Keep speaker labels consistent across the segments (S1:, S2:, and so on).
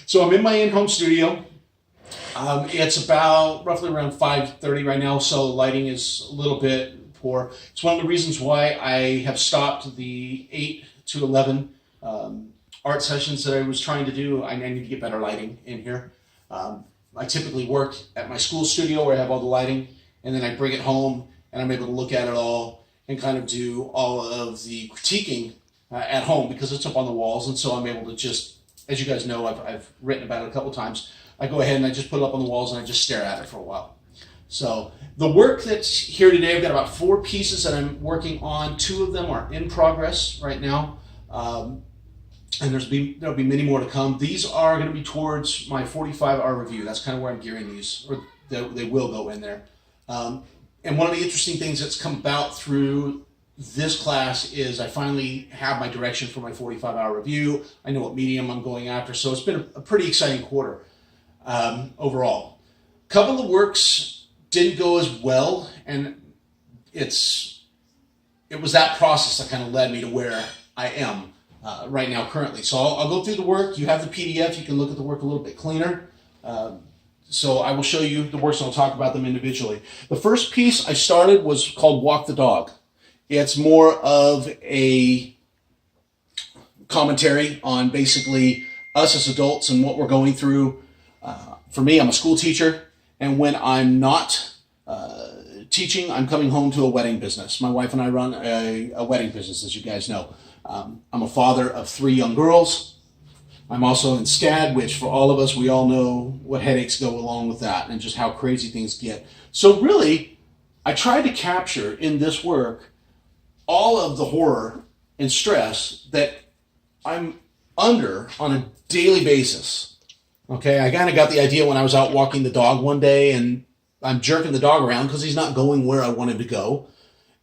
S1: So I'm in my in-home studio. It's about roughly around 5:30 right now, so lighting is a little bit poor. It's one of the reasons why I have stopped the 8 to 11 art sessions that I was trying to do. I need to get better lighting in here. I typically work at my school studio where I have all the lighting, and then I bring it home and I'm able to look at it all and kind of do all of the critiquing at home because it's up on the walls, and so I'm able to just, as you guys know, I've written about it a couple times. I go ahead and I just put it up on the walls and I just stare at it for a while. So the work that's here today, I've got about 4 pieces that I'm working on. 2 of them are in progress right now, and there'll be many more to come. These are going to be towards my 45-hour review. That's kind of where I'm gearing these, or they will go in there. And one of the interesting things that's come about through this class is I finally have my direction for my 45-hour review. I know what medium I'm going after, so it's been a pretty exciting quarter overall. A couple of works didn't go as well, and it was that process that kind of led me to where I am right now currently. So I'll go through the work. You have the PDF. You can look at the work a little bit cleaner. So I will show you the works and I'll talk about them individually. The first piece I started was called Walk the Dog. It's more of a commentary on basically us as adults and what we're going through. For me, I'm a school teacher, and when I'm not teaching, I'm coming home to a wedding business. My wife and I run a wedding business, as you guys know. I'm a father of 3 young girls. I'm also in SCAD, which for all of us, we all know what headaches go along with that and just how crazy things get. So really, I tried to capture in this work all of the horror and stress that I'm under on a daily basis. Okay, I kind of got the idea when I was out walking the dog one day and I'm jerking the dog around because he's not going where I wanted to go.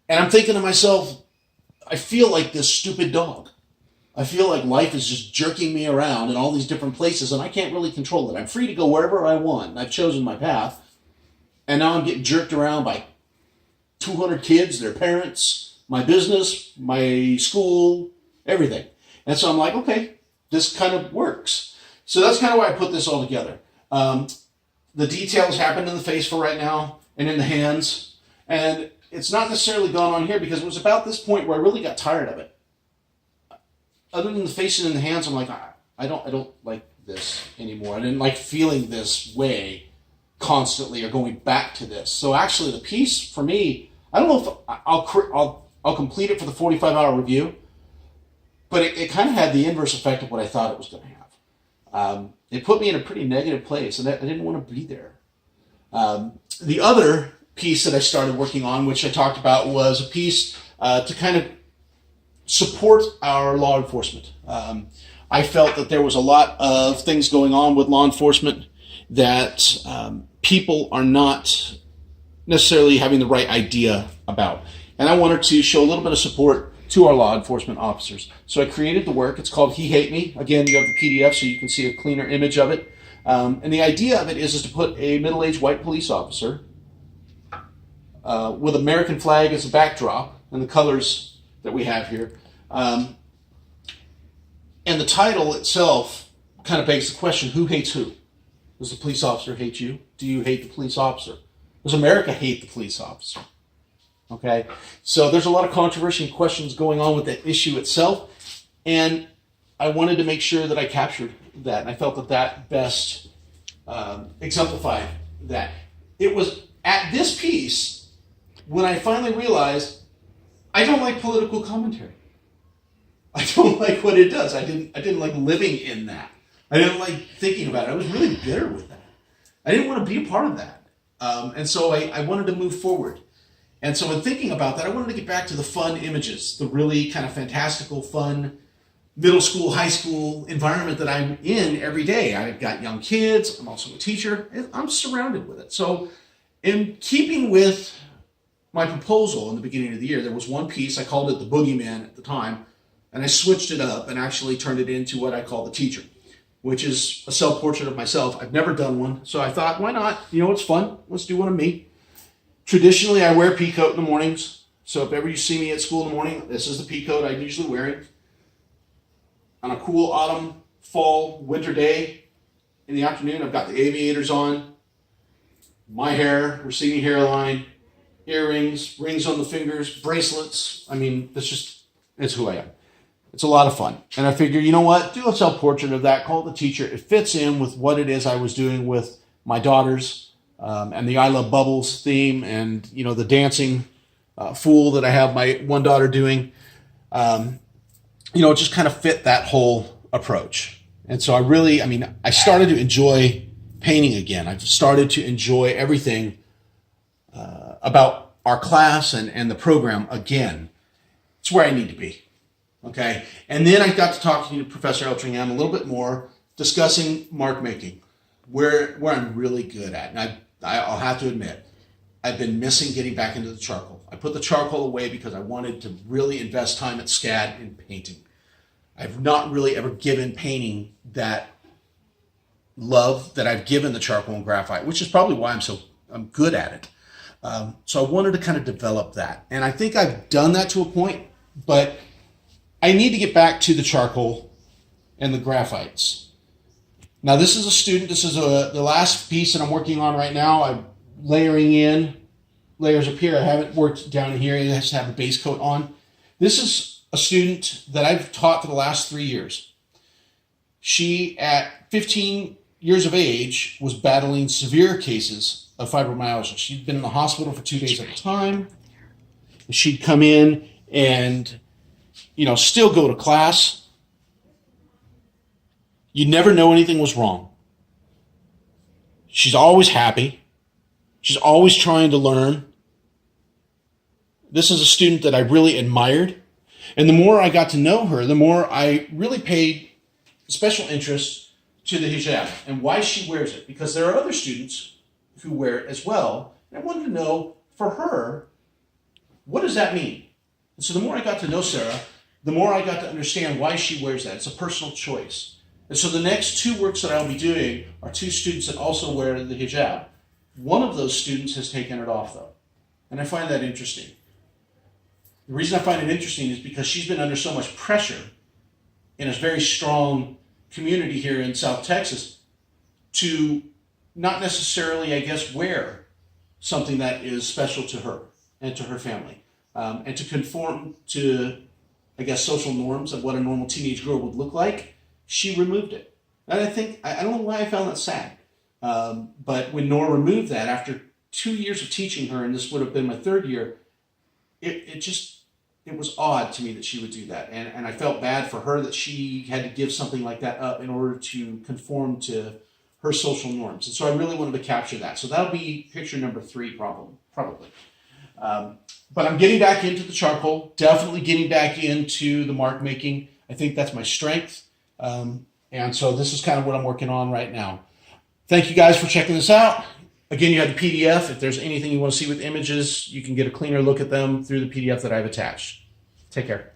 S1: And I'm thinking to myself, I feel like this stupid dog. I feel like life is just jerking me around in all these different places and I can't really control it. I'm free to go wherever I want. I've chosen my path. And now I'm getting jerked around by 200 kids, their parents, my business, my school, everything. And so I'm like, okay, this kind of works. So that's kind of why I put this all together. The details happen in the face for right now and in the hands. And it's not necessarily gone on here because it was about this point where I really got tired of it. Other than the face and in the hands, I'm like, I don't like this anymore. I didn't like feeling this way constantly or going back to this. So actually the piece for me, I don't know if I'll complete it for the 45-hour review, but it kind of had the inverse effect of what I thought it was going to have. It put me in a pretty negative place, and I didn't want to be there. The other piece that I started working on, which I talked about, was a piece to kind of support our law enforcement. I felt that there was a lot of things going on with law enforcement that people are not necessarily having the right idea about. And I wanted to show a little bit of support to our law enforcement officers. So I created the work. It's called He Hate Me. Again, you have the PDF so you can see a cleaner image of it. And the idea of it is to put a middle-aged white police officer with American flag as a backdrop and the colors that we have here. And the title itself kind of begs the question, who hates who? Does the police officer hate you? Do you hate the police officer? Does America hate the police officer? Okay, so there's a lot of controversy and questions going on with that issue itself, and I wanted to make sure that I captured that, and I felt that that best exemplified that. It was at this piece when I finally realized I don't like political commentary. I don't like what it does. I didn't like living in that. I didn't like thinking about it. I was really bitter with that. I didn't want to be a part of that. And so I wanted to move forward. And so in thinking about that, I wanted to get back to the fun images, the really kind of fantastical, fun middle school, high school environment that I'm in every day. I've got young kids. I'm also a teacher. I'm surrounded with it. So in keeping with my proposal in the beginning of the year, there was one piece, I called it the Boogeyman at the time, and I switched it up and actually turned it into what I call the Teacher, which is a self-portrait of myself. I've never done one, so I thought, why not? You know, it's fun. Let's do one of me. Traditionally, I wear a pea coat in the mornings, so if ever you see me at school in the morning, this is the pea coat I'm usually wearing. On a cool autumn, fall, winter day, in the afternoon, I've got the aviators on, my hair, receding hairline, earrings, rings on the fingers, bracelets. I mean, it's who I am. It's a lot of fun. And I figure, you know what? Do a self-portrait of that, call the teacher. It fits in with what it is I was doing with my daughters, and the I Love Bubbles theme, and, the dancing fool that I have my one daughter doing. It just kind of fit that whole approach. And so I started to enjoy painting again. I've started to enjoy everything about our class and the program again. It's where I need to be. Okay. And then I got to talking to Professor Eltringham a little bit more, discussing mark making, where I'm really good at. And I'll have to admit, I've been missing getting back into the charcoal. I put the charcoal away because I wanted to really invest time at SCAD in painting. I've not really ever given painting that love that I've given the charcoal and graphite, which is probably why I'm good at it. So I wanted to kind of develop that. And I think I've done that to a point, but I need to get back to the charcoal and the graphites. Now, this is the last piece that I'm working on right now. I'm layering in layers up here. I haven't worked down here. It has to have a base coat on. This is a student that I've taught for the last 3 years. She, at 15 years of age, was battling severe cases of fibromyalgia. She'd been in the hospital for 2 days at a time. She'd come in and, still go to class. You'd never know anything was wrong. She's always happy. She's always trying to learn. This is a student that I really admired. And the more I got to know her, the more I really paid special interest to the hijab and why she wears it. Because there are other students who wear it as well. And I wanted to know, for her, what does that mean? And so the more I got to know Sarah, the more I got to understand why she wears that. It's a personal choice. And so the next 2 works that I'll be doing are 2 students that also wear the hijab. One of those students has taken it off, though. And I find that interesting. The reason I find it interesting is because she's been under so much pressure in a very strong community here in South Texas to not necessarily, wear something that is special to her and to her family, and to conform to, social norms of what a normal teenage girl would look like. She removed it. And I don't know why I found that sad. But when Nora removed that, after 2 years of teaching her, and this would have been my 3rd year, it was odd to me that she would do that. And I felt bad for her that she had to give something like that up in order to conform to her social norms. And so I really wanted to capture that. So that'll be picture number 3 probably. But I'm getting back into the charcoal, definitely getting back into the mark making. I think that's my strength. And so this is kind of what I'm working on right now. Thank you guys for checking this out. Again, you have the PDF. If there's anything you want to see with images, you can get a cleaner look at them through the PDF that I've attached. Take care.